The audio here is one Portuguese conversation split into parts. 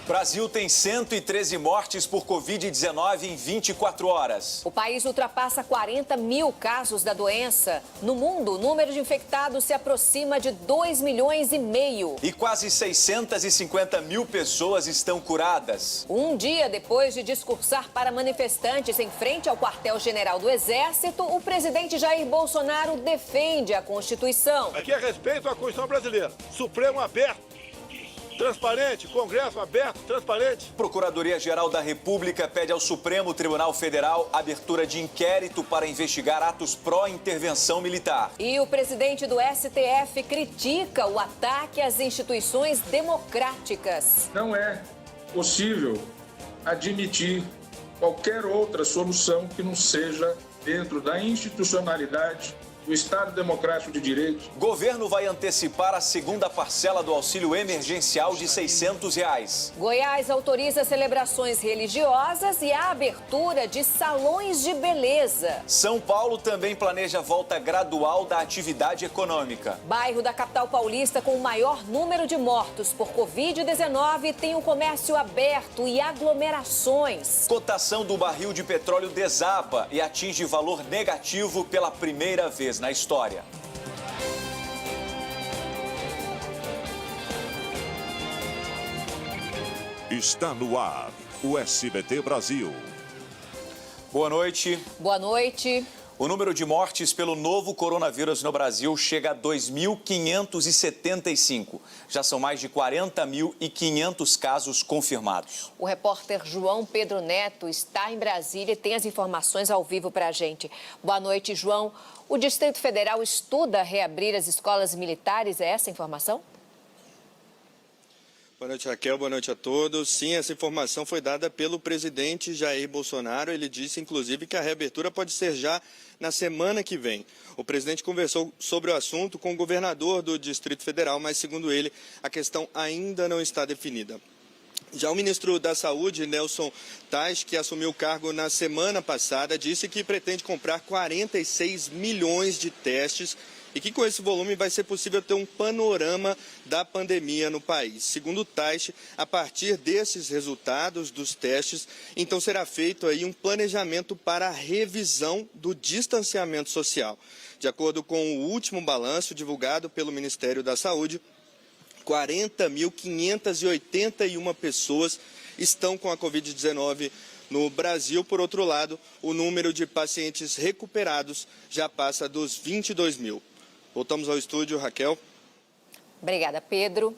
Brasil tem 113 mortes por Covid-19 em 24 horas. O país ultrapassa 40 mil casos da doença. No mundo, o número de infectados se aproxima de 2,5 milhões. E quase 650 mil pessoas estão curadas. Um dia depois de discursar para manifestantes em frente ao quartel-general do Exército, o presidente Jair Bolsonaro defende a Constituição. Aqui é respeito à Constituição brasileira. Supremo aberto. Transparente, Congresso aberto, transparente. Procuradoria-Geral da República pede ao Supremo Tribunal Federal abertura de inquérito para investigar atos pró-intervenção militar. E o presidente do STF critica o ataque às instituições democráticas. Não é possível admitir qualquer outra solução que não seja dentro da institucionalidade do Estado Democrático de Direito. Governo vai antecipar a segunda parcela do auxílio emergencial de R$ 600. Goiás autoriza celebrações religiosas e a abertura de salões de beleza. São Paulo também planeja volta gradual da atividade econômica. Bairro da capital paulista com o maior número de mortos por Covid-19 tem o comércio aberto e aglomerações. Cotação do barril de petróleo desaba e atinge valor negativo pela primeira vez na história. Está no ar o SBT Brasil. Boa noite. Boa noite. O número de mortes pelo novo coronavírus no Brasil chega a 2.575. Já são mais de 40.500 casos confirmados. O repórter João Pedro Neto está em Brasília e tem as informações ao vivo para a gente. Boa noite, João. O Distrito Federal estuda reabrir as escolas militares, é essa a informação? Boa noite, Raquel. Boa noite a todos. Sim, essa informação foi dada pelo presidente Jair Bolsonaro. Ele disse, inclusive, que a reabertura pode ser já na semana que vem. O presidente conversou sobre o assunto com o governador do Distrito Federal, mas, segundo ele, a questão ainda não está definida. Já o ministro da Saúde, Nelson Tais, que assumiu o cargo na semana passada, disse que pretende comprar 46 milhões de testes e que com esse volume vai ser possível ter um panorama da pandemia no país. Segundo o Tais, a partir desses resultados dos testes, então será feito aí um planejamento para a revisão do distanciamento social. De acordo com o último balanço divulgado pelo Ministério da Saúde, 40.581 pessoas estão com a Covid-19 no Brasil. Por outro lado, o número de pacientes recuperados já passa dos 22 mil. Voltamos ao estúdio, Raquel. Obrigada, Pedro.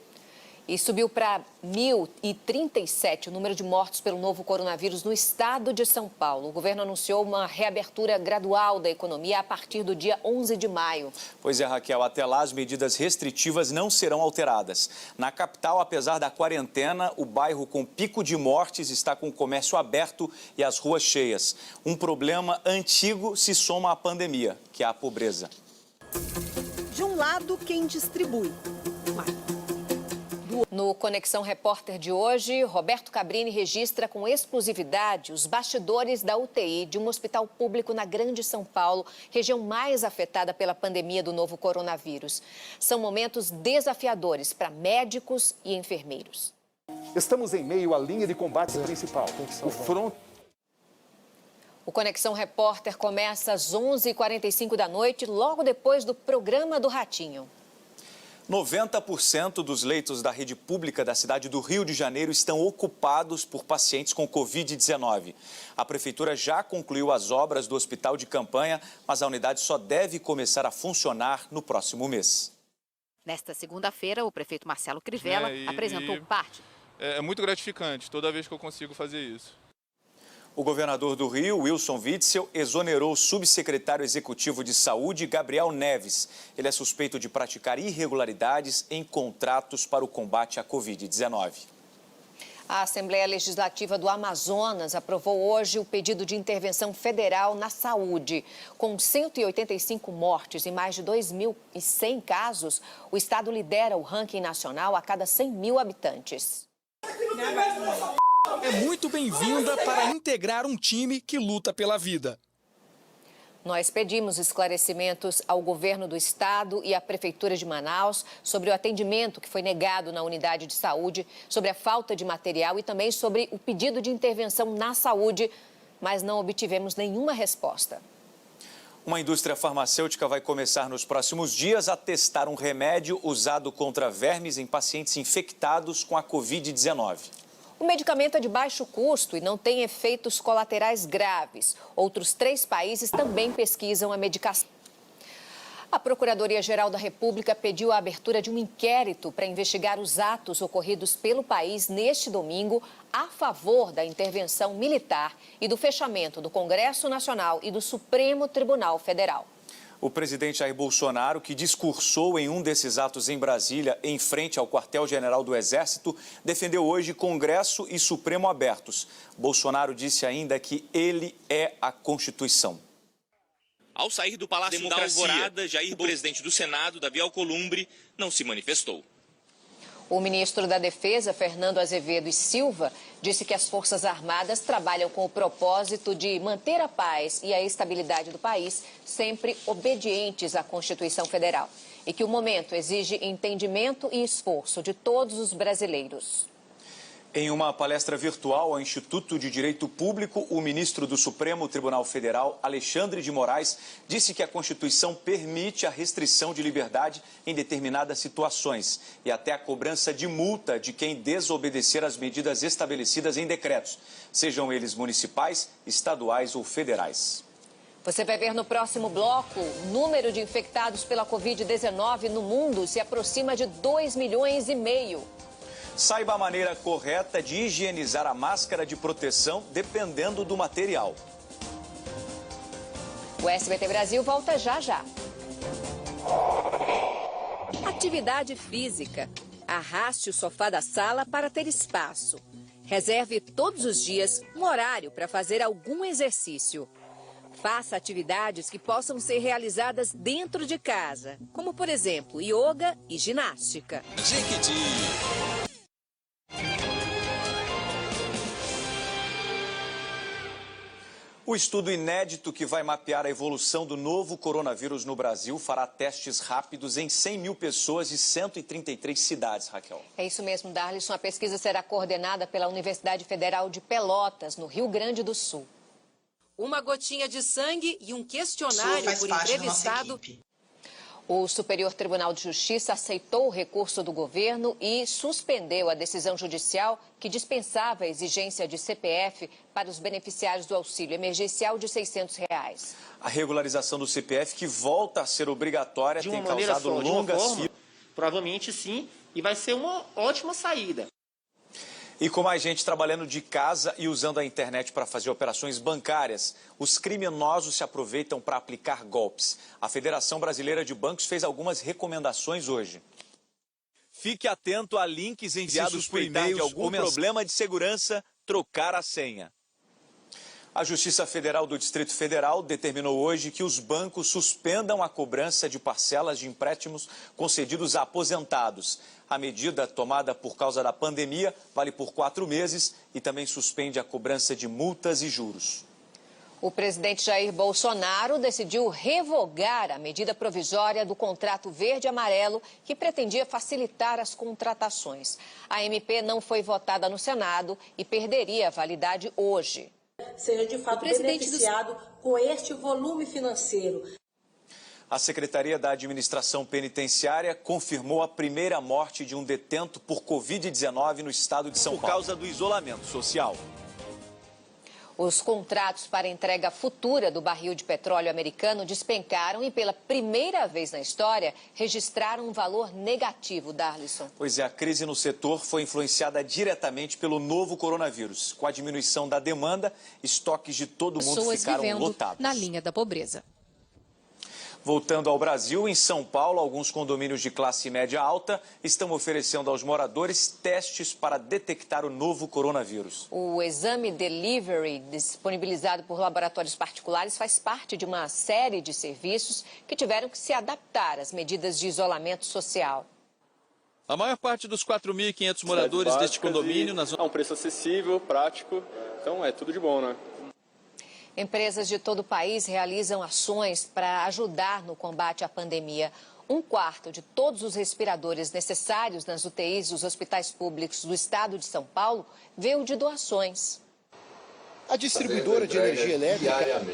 E subiu para 1.037 o número de mortos pelo novo coronavírus no estado de São Paulo. O governo anunciou uma reabertura gradual da economia a partir do dia 11 de maio. Pois é, Raquel, até lá as medidas restritivas não serão alteradas. Na capital, apesar da quarentena, o bairro com pico de mortes está com o comércio aberto e as ruas cheias. Um problema antigo se soma à pandemia, que é a pobreza. De um lado, quem distribui. No Conexão Repórter de hoje, Roberto Cabrini registra com exclusividade os bastidores da UTI de um hospital público na Grande São Paulo, região mais afetada pela pandemia do novo coronavírus. São momentos desafiadores para médicos e enfermeiros. Estamos em meio à linha de combate principal, o front. O Conexão Repórter começa às 11h45 da noite, logo depois do programa do Ratinho. 90% dos leitos da rede pública da cidade do Rio de Janeiro estão ocupados por pacientes com Covid-19. A prefeitura já concluiu as obras do hospital de campanha, mas a unidade só deve começar a funcionar no próximo mês. Nesta segunda-feira, o prefeito Marcelo Crivella apresentou parte. É muito gratificante toda vez que eu consigo fazer isso. O governador do Rio, Wilson Witzel, exonerou o subsecretário executivo de Saúde, Gabriel Neves. Ele é suspeito de praticar irregularidades em contratos para o combate à Covid-19. A Assembleia Legislativa do Amazonas aprovou hoje o pedido de intervenção federal na saúde. Com 185 mortes e mais de 2.100 casos, o estado lidera o ranking nacional a cada 100 mil habitantes. É muito bem-vinda para integrar um time que luta pela vida. Nós pedimos esclarecimentos ao governo do estado e à prefeitura de Manaus sobre o atendimento que foi negado na unidade de saúde, sobre a falta de material e também sobre o pedido de intervenção na saúde, mas não obtivemos nenhuma resposta. Uma indústria farmacêutica vai começar nos próximos dias a testar um remédio usado contra vermes em pacientes infectados com a Covid-19. O medicamento é de baixo custo e não tem efeitos colaterais graves. Outros 3 países também pesquisam a medicação. A Procuradoria-Geral da República pediu a abertura de um inquérito para investigar os atos ocorridos pelo país neste domingo a favor da intervenção militar e do fechamento do Congresso Nacional e do Supremo Tribunal Federal. O presidente Jair Bolsonaro, que discursou em um desses atos em Brasília, em frente ao quartel-general do Exército, defendeu hoje Congresso e Supremo abertos. Bolsonaro disse ainda que ele é a Constituição. Ao sair do Palácio da Alvorada, Jair, presidente do Senado, Davi Alcolumbre, não se manifestou. O ministro da Defesa, Fernando Azevedo e Silva, disse que as Forças Armadas trabalham com o propósito de manter a paz e a estabilidade do país, sempre obedientes à Constituição Federal. E que o momento exige entendimento e esforço de todos os brasileiros. Em uma palestra virtual ao Instituto de Direito Público, o ministro do Supremo Tribunal Federal, Alexandre de Moraes, disse que a Constituição permite a restrição de liberdade em determinadas situações e até a cobrança de multa de quem desobedecer às medidas estabelecidas em decretos, sejam eles municipais, estaduais ou federais. Você vai ver no próximo bloco, o número de infectados pela Covid-19 no mundo se aproxima de 2,5 milhões. Saiba a maneira correta de higienizar a máscara de proteção dependendo do material. O SBT Brasil volta já já. Atividade física. Arraste o sofá da sala para ter espaço. Reserve todos os dias um horário para fazer algum exercício. Faça atividades que possam ser realizadas dentro de casa, como, por exemplo, yoga e ginástica. O estudo inédito que vai mapear a evolução do novo coronavírus no Brasil fará testes rápidos em 100 mil pessoas de 133 cidades, Raquel. É isso mesmo, Darlison. A pesquisa será coordenada pela Universidade Federal de Pelotas, no Rio Grande do Sul. Uma gotinha de sangue e um questionário por entrevistado. O Superior Tribunal de Justiça aceitou o recurso do governo e suspendeu a decisão judicial que dispensava a exigência de CPF para os beneficiários do auxílio emergencial de R$ 600. A regularização do CPF, que volta a ser obrigatória, tem causado longas filas. Provavelmente sim, e vai ser uma ótima saída. E com mais gente trabalhando de casa e usando a internet para fazer operações bancárias, os criminosos se aproveitam para aplicar golpes. A Federação Brasileira de Bancos fez algumas recomendações hoje. Fique atento a links enviados por e-mail de algum problema de segurança, trocar a senha. A Justiça Federal do Distrito Federal determinou hoje que os bancos suspendam a cobrança de parcelas de empréstimos concedidos a aposentados. A medida, tomada por causa da pandemia, vale por 4 meses e também suspende a cobrança de multas e juros. O presidente Jair Bolsonaro decidiu revogar a medida provisória do contrato verde-amarelo que pretendia facilitar as contratações. A MP não foi votada no Senado e perderia a validade hoje. Seja de fato beneficiado com este volume financeiro. A Secretaria da Administração Penitenciária confirmou a primeira morte de um detento por Covid-19 no estado de São Paulo, por causa do isolamento social. Os contratos para entrega futura do barril de petróleo americano despencaram e, pela primeira vez na história, registraram um valor negativo, Darlison. Pois é, a crise no setor foi influenciada diretamente pelo novo coronavírus. Com a diminuição da demanda, estoques de todo mundo ficaram lotados. Na linha da pobreza. Voltando ao Brasil, em São Paulo, alguns condomínios de classe média alta estão oferecendo aos moradores testes para detectar o novo coronavírus. O exame delivery, disponibilizado por laboratórios particulares, faz parte de uma série de serviços que tiveram que se adaptar às medidas de isolamento social. A maior parte dos 4.500 moradores deste condomínio... A um preço acessível, prático, então é tudo de bom, né? Empresas de todo o país realizam ações para ajudar no combate à pandemia. 1/4 de todos os respiradores necessários nas UTIs dos hospitais públicos do estado de São Paulo veio de doações. A distribuidora de energia elétrica...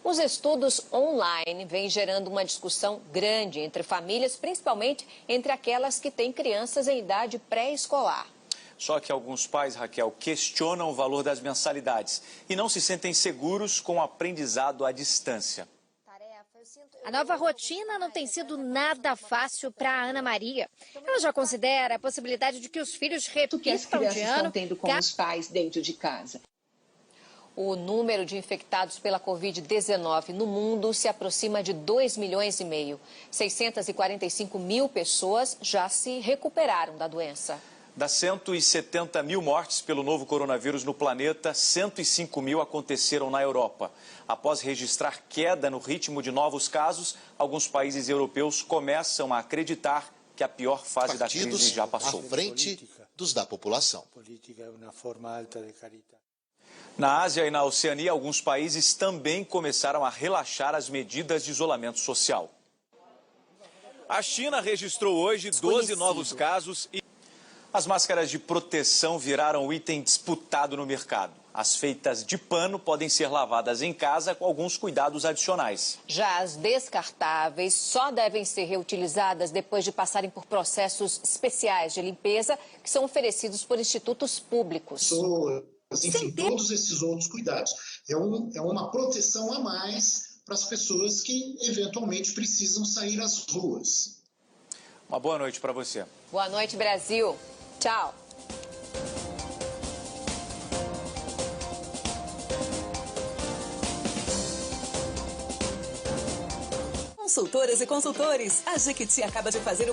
Os estudos online vêm gerando uma discussão grande entre famílias, principalmente entre aquelas que têm crianças em idade pré-escolar. Só que alguns pais, Raquel, questionam o valor das mensalidades e não se sentem seguros com o aprendizado à distância. A nova rotina não tem sido nada fácil para a Ana Maria. Ela já considera a possibilidade de que os filhos repitam que as crianças estão tendo com os pais dentro de casa. O número de infectados pela Covid-19 no mundo se aproxima de 2,5 milhões. 645 mil pessoas já se recuperaram da doença. Das 170 mil mortes pelo novo coronavírus no planeta, 105 mil aconteceram na Europa. Após registrar queda no ritmo de novos casos, alguns países europeus começam a acreditar que a pior fase da crise já passou. À frente dos da população. Na Ásia e na Oceania, alguns países também começaram a relaxar as medidas de isolamento social. A China registrou hoje 12 novos casos e... As máscaras de proteção viraram um item disputado no mercado. As feitas de pano podem ser lavadas em casa com alguns cuidados adicionais. Já as descartáveis só devem ser reutilizadas depois de passarem por processos especiais de limpeza que são oferecidos por institutos públicos. Enfim, todos esses outros cuidados. É uma proteção a mais para as pessoas que eventualmente precisam sair às ruas. Uma boa noite para você. Boa noite, Brasil. Tchau. Consultoras e consultores, a Jequiti acaba de fazer